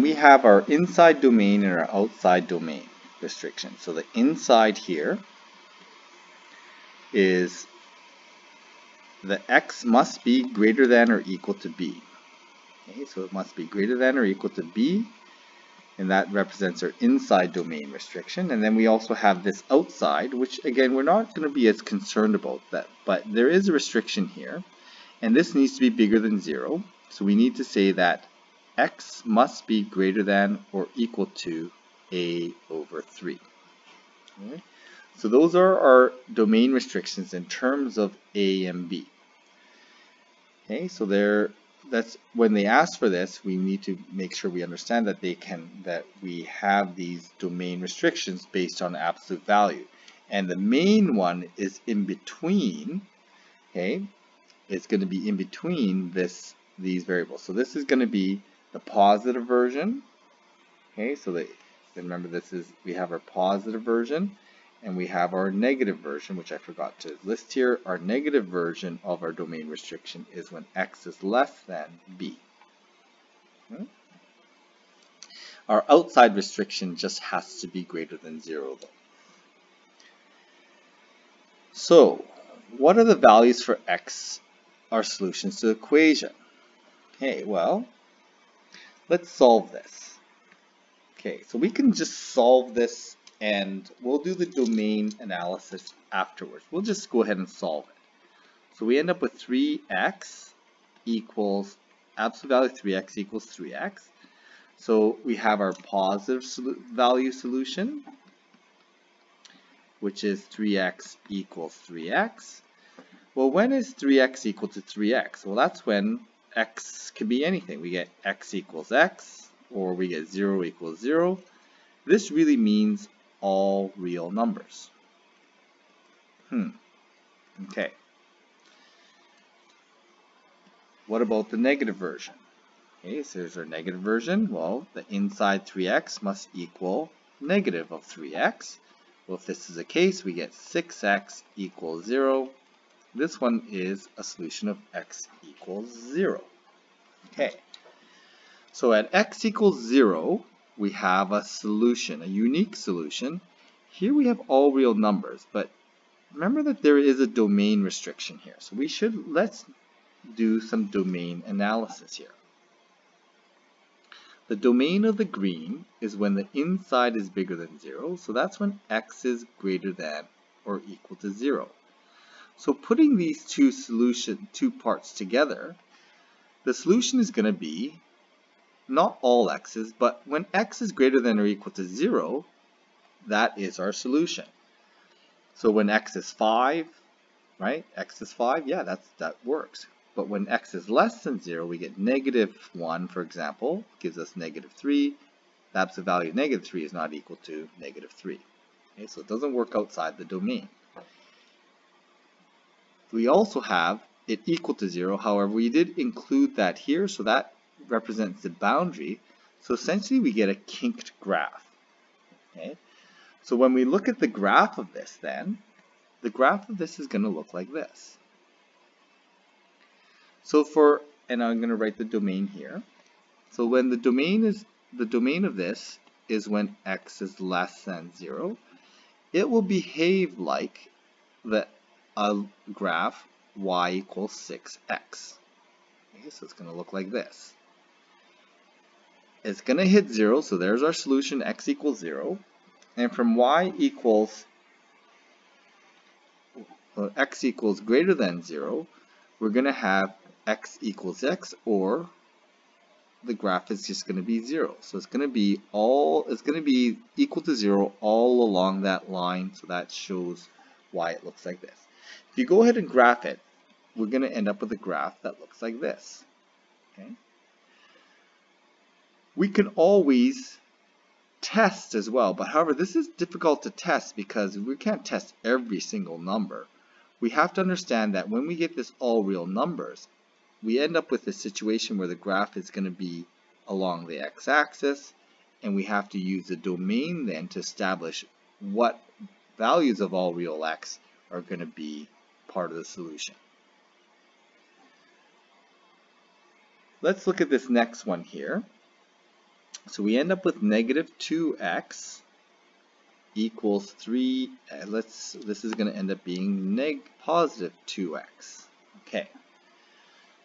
when we have our inside domain and our outside domain restriction. So the inside here is the x must be greater than or equal to b. Okay, so it must be greater than or equal to b, and that represents our inside domain restriction. And then we also have this outside, which again we're not going to be as concerned about that, but there is a restriction here, and this needs to be bigger than 0. So we need to say that x must be greater than or equal to a over 3. Okay. So those are our domain restrictions in terms of a and b. Okay, so that's when they ask for this, we need to make sure we understand that we have these domain restrictions based on absolute value. And the main one is in between, okay? It's going to be in between these variables. So this is going to be the positive version. Okay, so remember we have our positive version and we have our negative version, which I forgot to list here. Our negative version of our domain restriction is when x is less than b. Okay. Our outside restriction just has to be greater than 0 though. So what are the values for x, our solutions to the equation? Okay, well, let's solve this. Okay, so we can just solve this and we'll do the domain analysis afterwards. We'll just go ahead and solve it. So we end up with 3x equals, absolute value 3x equals 3x. So we have our positive value solution, which is 3x equals 3x. Well, when is 3x equal to 3x? Well, that's when x can be anything. We get x equals x, or we get 0 equals 0. This really means all real numbers. Okay. What about the negative version? Okay, so here's our negative version. Well, the inside 3x must equal negative of 3x. Well, if this is the case, we get 6x equals 0. This one is a solution of x equals 0. Okay. So at x equals 0, we have a solution, a unique solution. Here we have all real numbers, but remember that there is a domain restriction here. So let's do some domain analysis here. The domain of the green is when the inside is bigger than 0, so that's when x is greater than or equal to 0. So putting these two parts together, the solution is going to be not all x's, but when x is greater than or equal to 0, that is our solution. So when x is 5, right? X is 5, yeah, that works. But when x is less than 0, we get -1, for example, gives us -3. The absolute value of -3 is not equal to -3. Okay, so it doesn't work outside the domain. We also have it equal to 0. However, we did include that here, so that represents the boundary. So essentially we get a kinked graph. Okay? So when we look at the graph of this then, the graph of this is going to look like this. So and I'm going to write the domain here. So when the domain of this is when x is less than 0, it will behave like a graph y equals 6x. Okay, so it's going to look like this. It's going to hit 0, so there's our solution, x equals 0. And from x equals greater than 0, we're going to have x equals x, or the graph is just going to be 0. So it's going to be equal to 0 all along that line, so that shows why it looks like this. If you go ahead and graph it, we're going to end up with a graph that looks like this. Okay? We can always test as well, but however, this is difficult to test because we can't test every single number. We have to understand that when we get this all real numbers, we end up with a situation where the graph is going to be along the x-axis, and we have to use the domain then to establish what values of all real x are going to be part of the solution. Let's look at this next one here. So we end up with negative 2x equals 3. This is going to end up being positive 2x. Okay.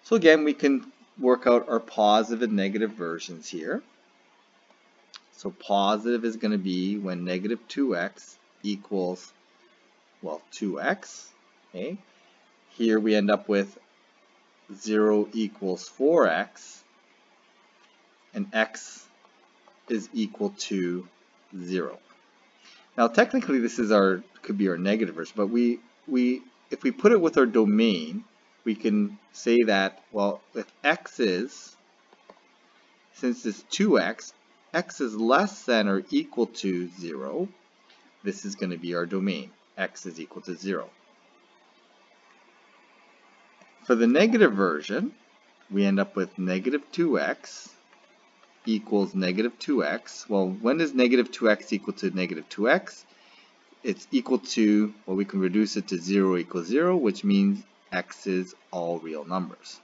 So again, we can work out our positive and negative versions here. So positive is going to be when negative 2x equals, well, 2x. Okay. Here we end up with 0 equals 4x, and x is equal to 0. Now technically this is could be our negative version, but if we put it with our domain, we can say that, well, if x is, since it's 2x, x is less than or equal to 0, this is going to be our domain. X is equal to 0. For the negative version, we end up with negative 2x equals negative 2x. Well, when is negative 2x equal to negative 2x? It's equal to, well, we can reduce it to 0 equals 0, which means x is all real numbers.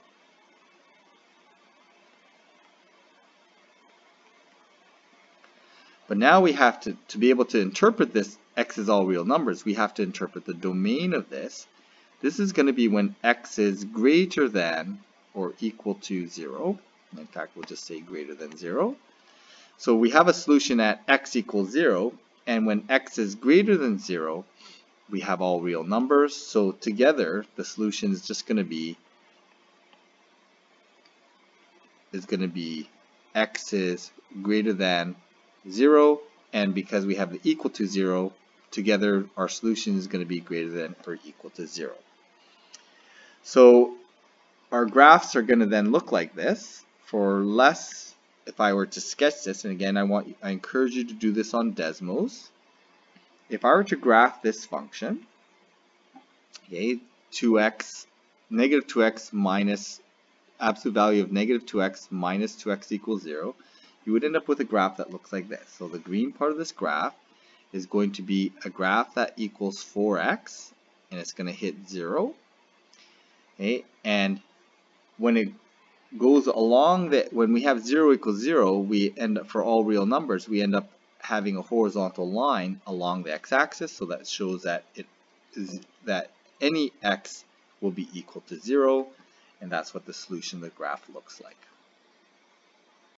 But now we have to be able to interpret this x is all real numbers, we have to interpret the domain of this. This is going to be when x is greater than or equal to 0. In fact, we'll just say greater than 0. So we have a solution at x equals 0, and when x is greater than 0, we have all real numbers. So together, the solution is just going to be x is greater than 0, and because we have the equal to 0, together our solution is going to be greater than or equal to 0. So our graphs are going to then look like this. If I were to sketch this, and again I encourage you to do this on Desmos. If I were to graph this function, okay, negative 2x minus absolute value of negative 2x minus 2x equals 0, you would end up with a graph that looks like this. So the green part of this graph is going to be a graph that equals 4x, and it's going to hit 0. Okay, and when it goes along when we have 0 equals 0, we end up, for all real numbers, we end up having a horizontal line along the x-axis, so that shows that that any x will be equal to 0, and that's what the solution of the graph looks like.